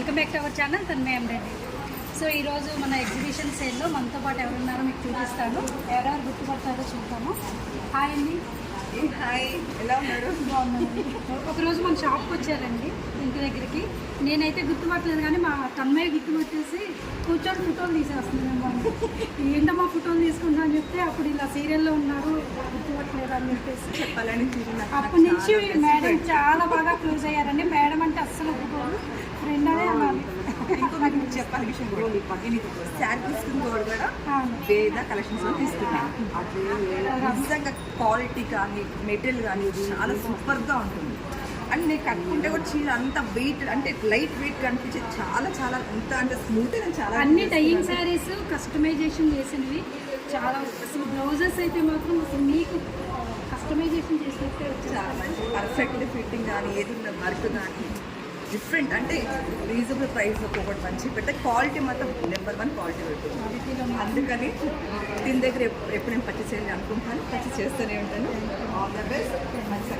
Welcome back to our channel Tanmaya Reddy. So ఈరోజు మన exhibition సేల్లో మనతో పాటు ఎవరున్నారో మీకు చూపిస్తాను. ఎవరెవరు గుర్తుపడతారో చూద్దాము. హాయ్ అండి. హాయ్, ఎలా ఉన్నారు? బాగున్నానండి. ఒకరోజు మన షాప్కి వచ్చారండి ఇంటి దగ్గరికి. నేనైతే గుర్తుపట్టలేదు కానీ మా తన్మయ్య గుర్తుపట్టేసి కూర్చొని ఫోటోలు తీసేస్తున్నాను. ఏంటమ్మా ఫోటోలు తీసుకుంటా అని చెప్తే అప్పుడు ఇలా సీరియల్లో ఉన్నారు గుర్తుపట్టలేదు అని చెప్పేసి చెప్పాలని అప్పటి నుంచి మేడం చాలా బాగా క్లోజ్ అయ్యారండి. మేడం అంటే అస్సలు ఒప్పుకోరు, ఫ్రెండ్ అనే అనాలి. ఇంకొకటి చెప్పాలి విషయం కూడా, నేను శారీ తీసుకుని కూడా వేద కలెక్షన్స్లో తీసుకున్నాను. నిజంగా క్వాలిటీ కానీ మెటీరియల్ కానీ చాలా సూపర్గా ఉంటుంది. అండ్ నేను కట్టుకుంటే కూడా చీర అంత వెయిట్ అంటే లైట్ వెయిట్ కనిపించే చాలా చాలా అంత అంటే స్మూత్ అని చాలా అన్ని టైయింగ్ శారీస్ కస్టమైజేషన్ చేసినవి చాలా. అసలు బ్లౌజెస్ అయితే మాత్రం అసలు మీకు కస్టమైజేషన్ చేసినట్టే వచ్చి చాలా మంచి పర్ఫెక్ట్ ఫిట్టింగ్ కానీ ఏది వర్క్ కానీ డిఫరెంట్ అంటే రీజనబుల్ ప్రైస్ ఒకటి మంచి పెడితే క్వాలిటీ మాత్రం నెంబర్ 1 క్వాలిటీ పెడుతుంది. అందుకని దీని దగ్గర ఎప్పుడు నేను పర్చేస్ చేయాలి అనుకుంటాను, పర్చేస్ చేస్తూనే ఉంటాను. All the best.